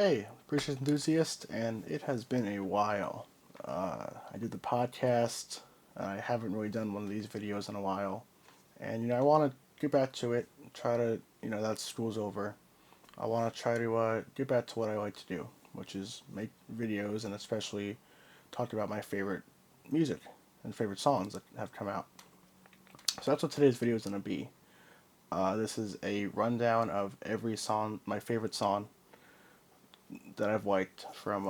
Hey, Appreciate Enthusiast, and it has been a while. I did the podcast. I haven't really done one of these videos in a while. And, I want to get back to it. Try to, that school's over. I want to try to get back to what I like to do, which is make videos and especially talk about my favorite music and favorite songs that have come out. So that's what today's video is going to be. This is a rundown of every song, my favorite song that I've liked from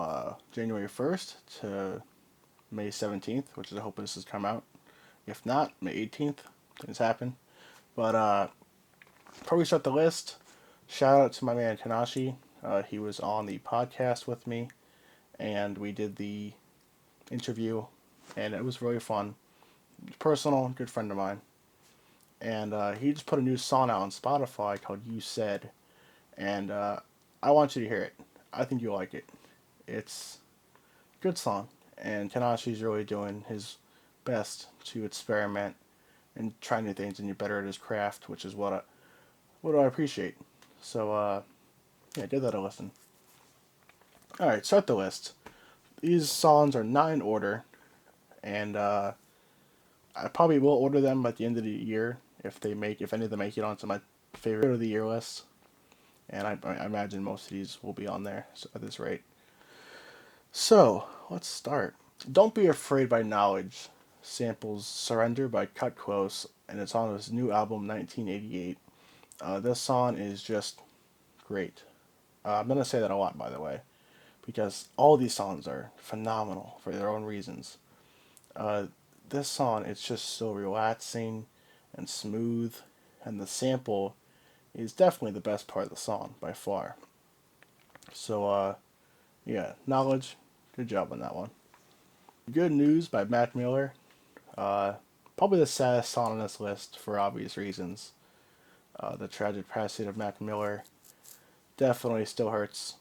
January 1st to May 17th, which is I hope this has come out. If not, May 18th, things happen. But before we start the list, shout out to my man Tanashi. He was on the podcast with me, and we did the interview, and it was really fun. Personal, good friend of mine. And he just put a new song out on Spotify called You Said, and I want you to hear it. I think you'll like it. It's a good song, and Tanashi's really doing his best to experiment and try new things and get better at his craft, which is what I appreciate. So, yeah, give that a listen. Alright, start the list. These songs are not in order, and I probably will order them at the end of the year if any of them make it onto my favorite of the year list. And I imagine most of these will be on there at this rate. So, let's start. Don't Be Afraid by Knowledge samples Surrender by Cut Close, and it's on his new album 1988. This song is just great. I'm going to say that a lot, by the way, because all these songs are phenomenal for their own reasons. This song, it's just so relaxing and smooth, and the sample is definitely the best part of the song by far. So, yeah, Knowledge, good job on that one. Good News by Mac Miller. Probably the saddest song on this list for obvious reasons. The tragic passing of Mac Miller definitely still hurts.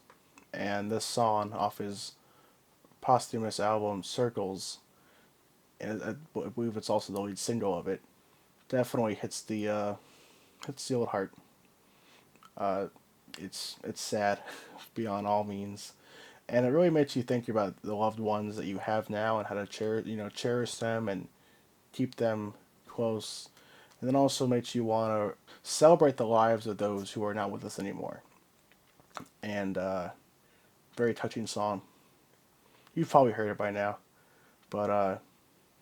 And this song off his posthumous album Circles, and I believe it's also the lead single of it, definitely hits the old heart. It's sad beyond all means, and it really makes you think about the loved ones that you have now and how to cherish them and keep them close, and then also makes you want to celebrate the lives of those who are not with us anymore. And very touching song. You've probably heard it by now, but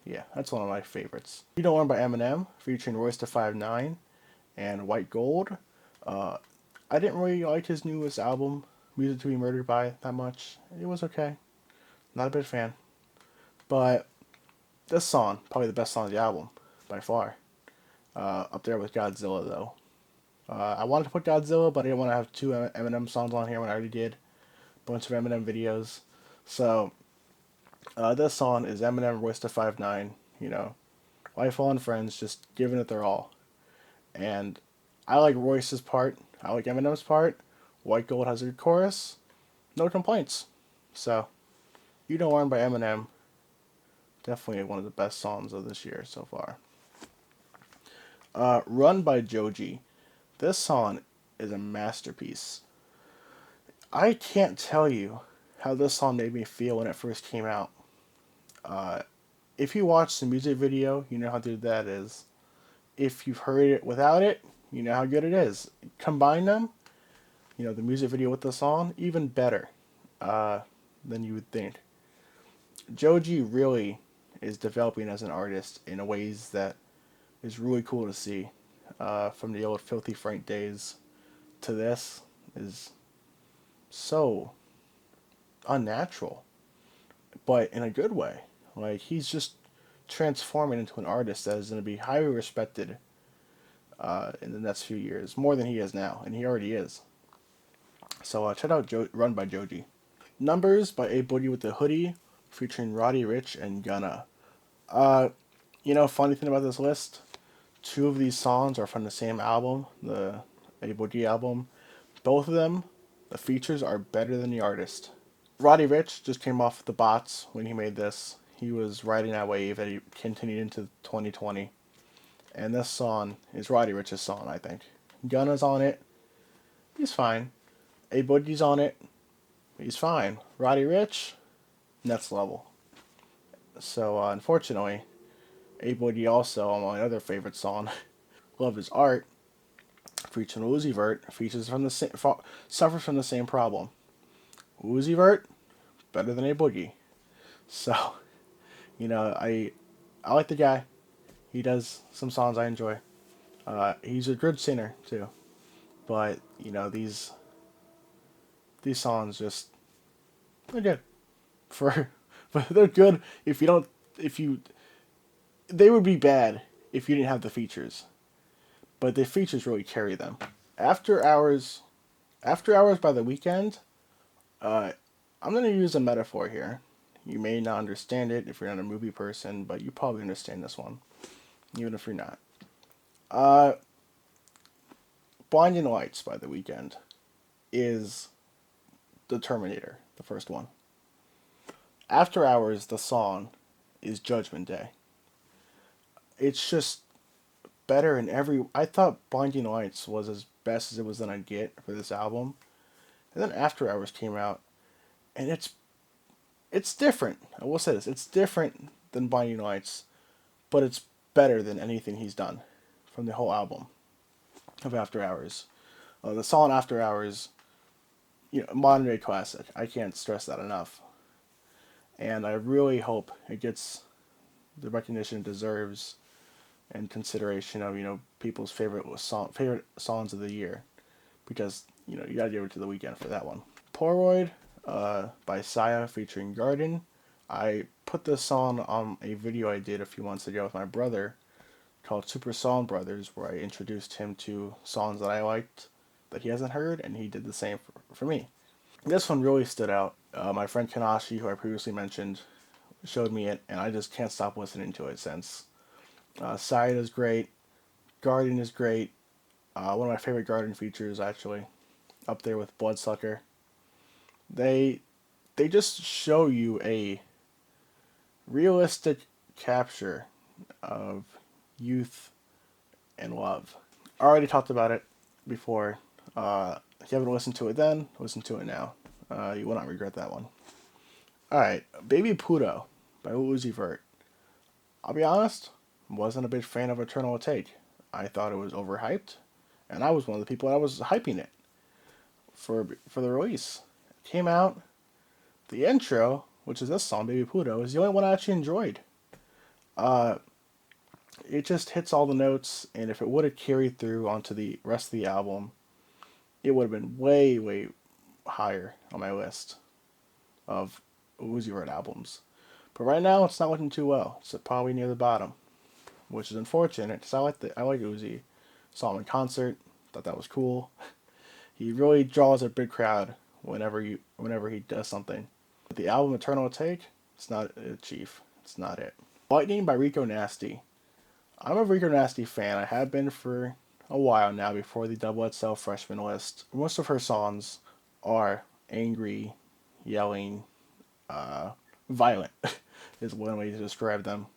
yeah, that's one of my favorites. You Don't Learn by Eminem, featuring Royce da 5'9" and White Gold. I didn't really like his newest album, Music to Be Murdered By, that much. It was okay. Not a big fan. But this song, probably the best song of the album, by far. Up there with Godzilla, though. I wanted to put Godzilla, but I didn't want to have two Eminem songs on here when I already did a bunch of Eminem videos. So, this song is Eminem, Royce da 5'9", Life on Friends, just giving it their all. And I like Royce's part. I like Eminem's part. White Gold has a good chorus. No complaints. So, You Don't Learn by Eminem. Definitely one of the best songs of this year so far. Run by Joji. This song is a masterpiece. I can't tell you how this song made me feel when it first came out. If you watch the music video, you know how good that is. If you've heard it without it, you know how good it is. Combine them, the music video with the song, even better than you would think. Joji really is developing as an artist in ways that is really cool to see. From the old Filthy Frank days to this is so unnatural, but in a good way. Like, he's just transforming into an artist that is going to be highly respected in the next few years, more than he is now, and he already is. So check out Run by Joji. Numbers by A Boogie with the Hoodie, featuring Roddy Ricch and Gunna. Funny thing about this list, two of these songs are from the same album, the A Boogie album. Both of them, the features are better than the artist. Roddy Ricch just came off the bots when he made this. He was riding that wave and he continued into 2020. And this song is Roddy Ricch's song, I think. Gunna's on it. He's fine. A Boogie's on it. He's fine. Roddy Ricch, next level. So unfortunately, A Boogie also on my other favorite song, "Love Is Art," featuring Uzi Vert, suffers from the same problem. Uzi Vert better than A Boogie. So I like the guy. He does some songs I enjoy. He's a good singer too, but these songs just they're good for, but they're good if you don't if you they would be bad if you didn't have the features, but the features really carry them. After Hours, After Hours by the Weekend. Uh, I'm gonna use a metaphor here. You may not understand it if you're not a movie person, but you probably understand this one, even if you're not. Uh, Blinding Lights by the Weekend is the Terminator, the first one. After Hours, the song, is Judgment Day. It's just better in every. I thought Blinding Lights was as best as it was gonna get for this album, and then After Hours came out, and it's different. I will say this: it's different than Blinding Lights, but it's better than anything he's done from the whole album of After Hours. The song After Hours, modern day classic. I can't stress that enough, and I really hope it gets the recognition it deserves and consideration of people's favorite songs of the year, because you gotta give it to the weekend for that one. Polaroid, by Saya featuring Garden. I put this song on a video I did a few months ago with my brother called Super Song Brothers, where I introduced him to songs that I liked that he hasn't heard, and he did the same for me. This one really stood out. My friend Kanashi, who I previously mentioned, showed me it, and I just can't stop listening to it since. Side is great. Garden is great. One of my favorite Garden features, actually, up there with Bloodsucker. They they just show you a realistic capture of youth and love. I already talked about it before. If you haven't listened to it then, listen to it now. You will not regret that one. Alright, Baby Puto by Uzi Vert. I'll be honest, wasn't a big fan of Eternal Take. I thought it was overhyped, and I was one of the people that was hyping it for the release. It came out. The intro, which is this song, Baby Puto, is the only one I actually enjoyed. Uh, it just hits all the notes, and if it would have carried through onto the rest of the album, it would have been way, way higher on my list of Uzi Vert albums. But right now, it's not looking too well. It's probably near the bottom, which is unfortunate because I like Uzi. Saw him in concert, thought that was cool. He really draws a big crowd whenever he does something. But the album Eternal Take, it's not it, Chief. It's not it. Lightning by Rico Nasty. I'm a Rico Nasty fan. I have been for a while now before the Double XL freshman list. Most of her songs are angry, yelling, uh, violent, is one way to describe them.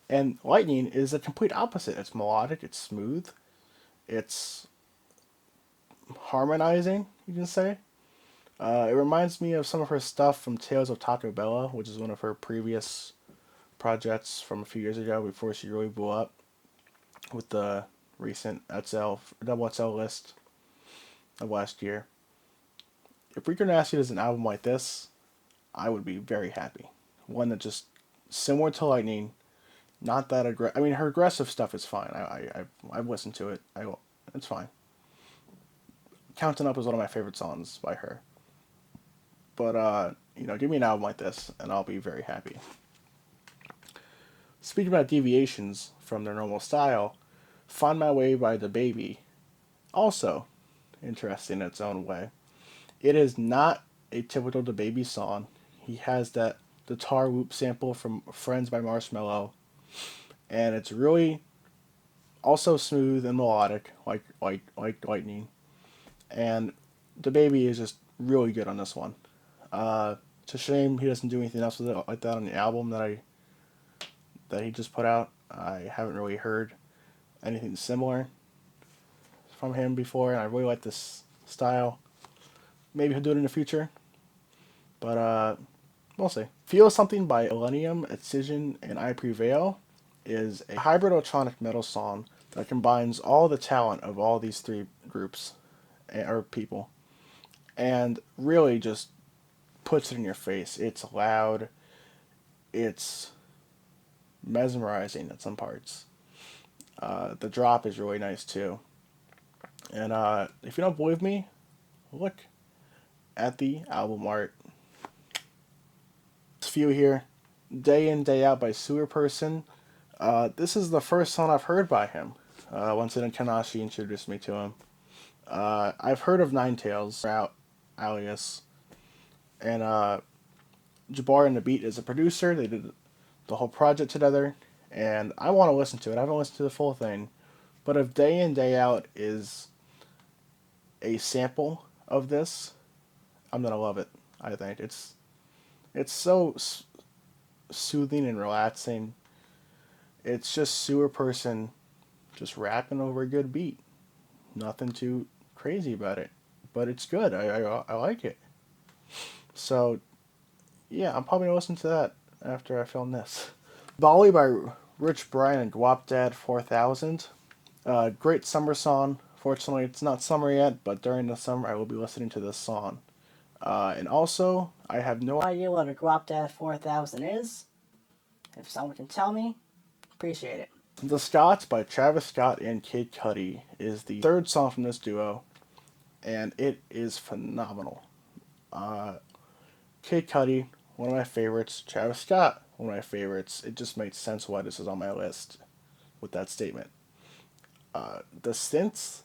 And Lightning is the complete opposite. It's melodic, it's smooth, it's harmonizing, you can say. It reminds me of some of her stuff from Tales of Taco Bella, which is one of her previous projects from a few years ago before she really blew up with the recent Double XL list of last year. If Rico Nasty does an album like this, I would be very happy. One that just similar to Lightning, not that aggressive. I mean, her aggressive stuff is fine. I've listened to it. It's fine. Counting Up is one of my favorite songs by her. But give me an album like this, and I'll be very happy. Speaking about deviations from their normal style, Find My Way by the Baby, also interesting in its own way. It is not a typical the Baby song. He has that guitar whoop sample from Friends by Marshmello, and it's really also smooth and melodic, like Lightning. And the Baby is just really good on this one. It's a shame he doesn't do anything else with it like that on the album that he just put out. I haven't really heard anything similar from him before, and I really like this style. Maybe he'll do it in the future. But we'll see. Feel Something by Millennium, Excision, and I Prevail is a hybrid electronic metal song that combines all the talent of all these three groups or people, and really just puts it in your face. It's loud. It's mesmerizing at some parts. The drop is really nice too. And if you don't believe me, look at the album art. This few here, Day In Day Out by Sewer Person. This is the first song I've heard by him. Once Rico Nasty introduced me to him. I've heard of Ninetales, alias, and Jabbar and the Beat is a producer. They did the whole project together, and I want to listen to it. I haven't listened to the full thing, but if Day In Day Out is a sample of this, I'm gonna love it. I think it's so soothing and relaxing. It's just Sewer Person just rapping over a good beat. Nothing too crazy about it, but it's good. I like it. So yeah, I'm probably gonna listen to that after I film this. Volley by Rich Brian and Guap Dad 4000. Great summer song. Fortunately, it's not summer yet, but during the summer I will be listening to this song. And also, I have no idea what a Guap Dad 4000 is. If someone can tell me, appreciate it. The Scots by Travis Scott and Kid Cudi is the third song from this duo, and it is phenomenal. Kid Cudi, one of my favorites. Travis Scott, one of my favorites. It just makes sense why this is on my list with that statement. The synths,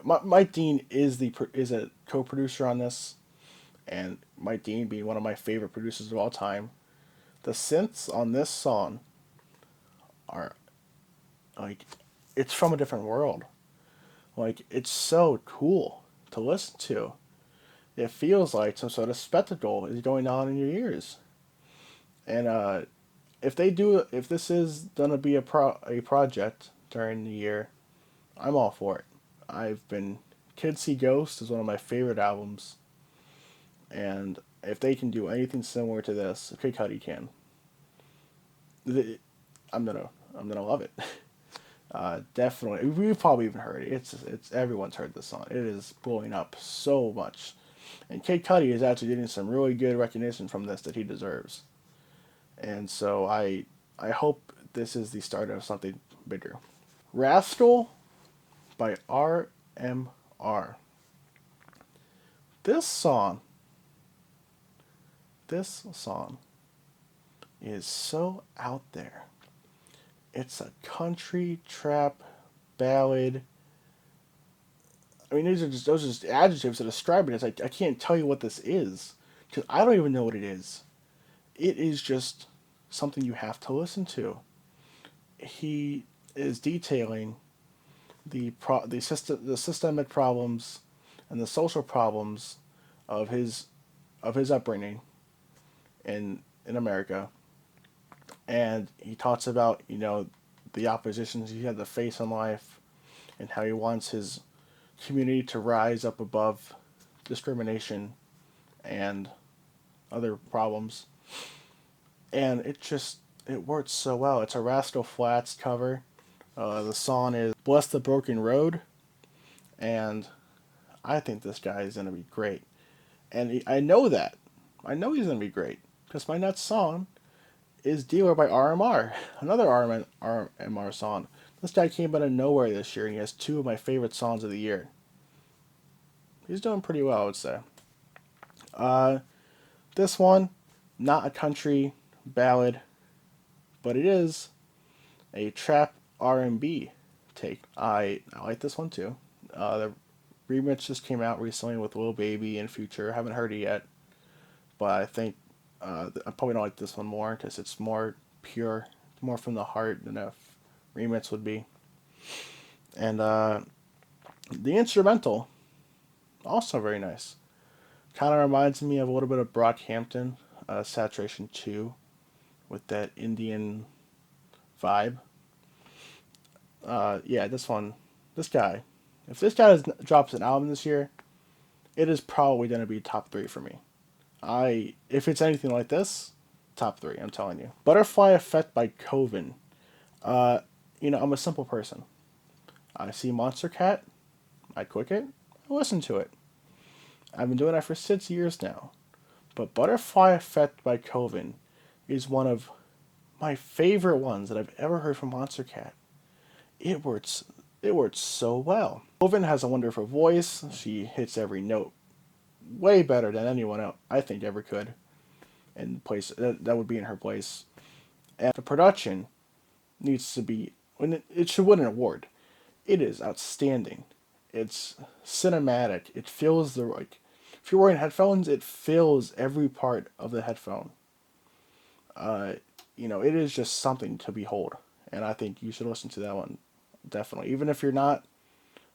Mike Dean is a co-producer on this, and Mike Dean being one of my favorite producers of all time. The synths on this song are like, it's from a different world. Like, it's so cool to listen to. It feels like some sort of spectacle is going on in your ears. And if this is gonna be a project during the year, I'm all for it. Kids See Ghost is one of my favorite albums, and if they can do anything similar to this, Kid Cudi can. I'm gonna love it. Definitely, we've probably even heard it. It's everyone's heard this song. It is blowing up so much, and Kid Cudi is actually getting some really good recognition from this that he deserves. And so I hope this is the start of something bigger. Rascal by RMR. This song is so out there. It's a country trap ballad. I mean, those are just adjectives to describe it. It's like, I can't tell you what this is because I don't even know what it is. It is just something you have to listen to. He is detailing the systemic problems and the social problems of his upbringing in America, and he talks about the oppositions he had to face in life, and how he wants his community to rise up above discrimination and other problems, and it works so well. It's a Rascal Flatts cover. The song is Bless the Broken Road, and I think this guy is going to be great. And I know that. I know he's going to be great, because my next song is Dealer by RMR, another RMR song. This guy came out of nowhere this year, and he has two of my favorite songs of the year. He's doing pretty well, I would say. This one, not a country ballad, but it is a trap R&B take. I like this one too. The remix just came out recently with Lil Baby and Future. I haven't heard it yet, but I think I probably don't like this one more because it's more pure, more from the heart than a remix would be. And the instrumental, also very nice. Kind of reminds me of a little bit of Brockhampton, Saturation 2, with that Indian vibe. Yeah, this guy, if this guy drops an album this year, it is probably going to be top 3 for me. If it's anything like this, top 3, I'm telling you. Butterfly Effect by Coven. Uh, I'm a simple person. I see Monster Cat, I click it, I listen to it. I've been doing that for 6 years now. But Butterfly Effect by Coven is one of my favorite ones that I've ever heard from Monster Cat. It works so well. Coven has a wonderful voice. She hits every note way better than anyone else I think ever could. And place that would be in her place. And the production needs to be, it should win an award. It is outstanding. It's cinematic. It feels if you're wearing headphones, it fills every part of the headphone. It is just something to behold, and I think you should listen to that one definitely. Even if you're not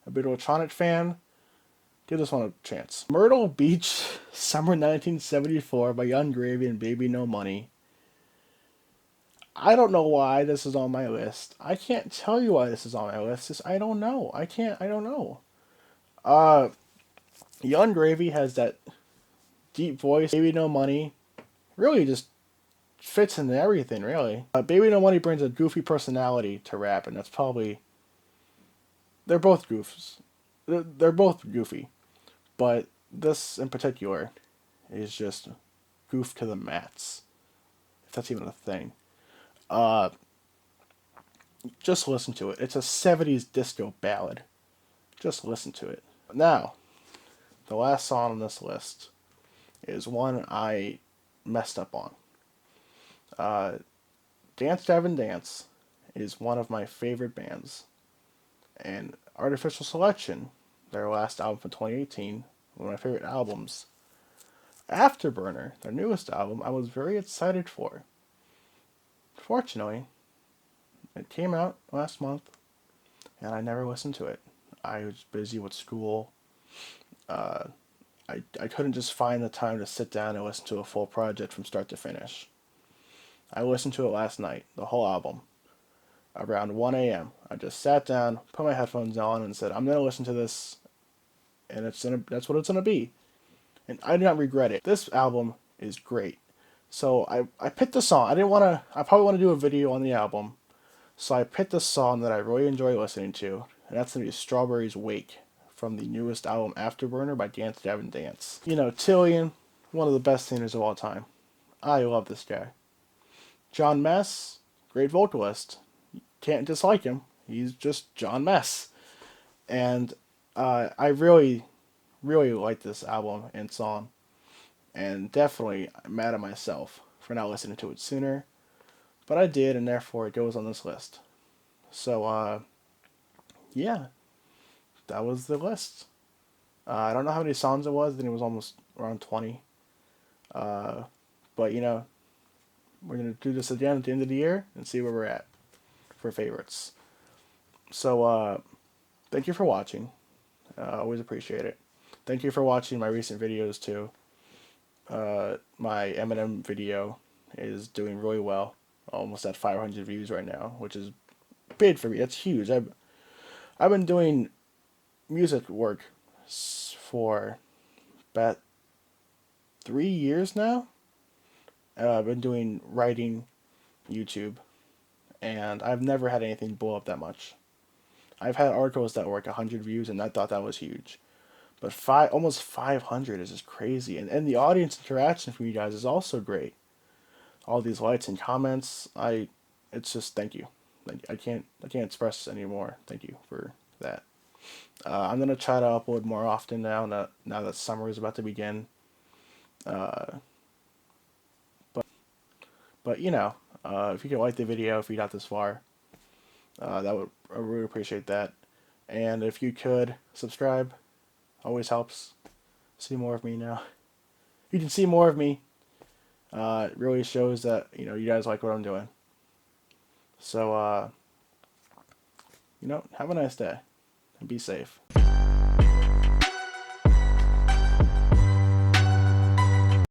a big electronic fan, give this one a chance. Myrtle Beach, Summer 1974 by Young Gravy and Baby No Money. I don't know why this is on my list. I can't tell you why this is on my list. I don't know. I don't know. Young Gravy has that deep voice. Baby No Money really just fits into everything, really. Baby No Money brings a goofy personality to rap, and that's probably... They're both goofs. They're both goofy. But this, in particular, is just goof to the mats. If that's even a thing. Just listen to it. It's a 70s disco ballad. Just listen to it. Now, the last song on this list is one I messed up on. Dance Gavin Dance is one of my favorite bands. And Artificial Selection, their last album from 2018, one of my favorite albums. Afterburner, their newest album, I was very excited for. Fortunately, it came out last month, and I never listened to it. I was busy with school. I couldn't just find the time to sit down and listen to a full project from start to finish. I listened to it last night, the whole album, around 1 a.m. I just sat down, put my headphones on, and said, I'm going to listen to this, and that's what it's going to be. And I do not regret it. This album is great. So I picked a song. I probably want to do a video on the album. So I picked a song that I really enjoy listening to, and that's going to be Strawberry's Wake from the newest album Afterburner by Dance Gavin Dance. Tillian, one of the best singers of all time. I love this guy. John Mess, great vocalist. Can't dislike him. He's just John Mess. And I really, really like this album and song. And definitely I'm mad at myself for not listening to it sooner. But I did, and therefore it goes on this list. So, yeah. That was the list. I don't know how many songs it was. I think it was almost around 20. But, we're going to do this again at the end of the year and see where we're at for favorites. So, thank you for watching. Always appreciate it. Thank you for watching my recent videos, too. My Eminem video is doing really well. Almost at 500 views right now, which is big for me. That's huge. I've been doing music work for about 3 years now. I've been doing writing, YouTube, and I've never had anything blow up that much. I've had articles that were like 100 views, and I thought that was huge. But almost 500 is just crazy, and the audience interaction from you guys is also great. All these likes and comments, it's just thank you. I can't express anymore. Thank you for that. I'm gonna try to upload more often now that summer is about to begin. But if you can like the video, if you got this far, I really appreciate that. And if you could subscribe, always helps. See more of me now. You can see more of me. It really shows that you guys like what I'm doing. So have a nice day and be safe.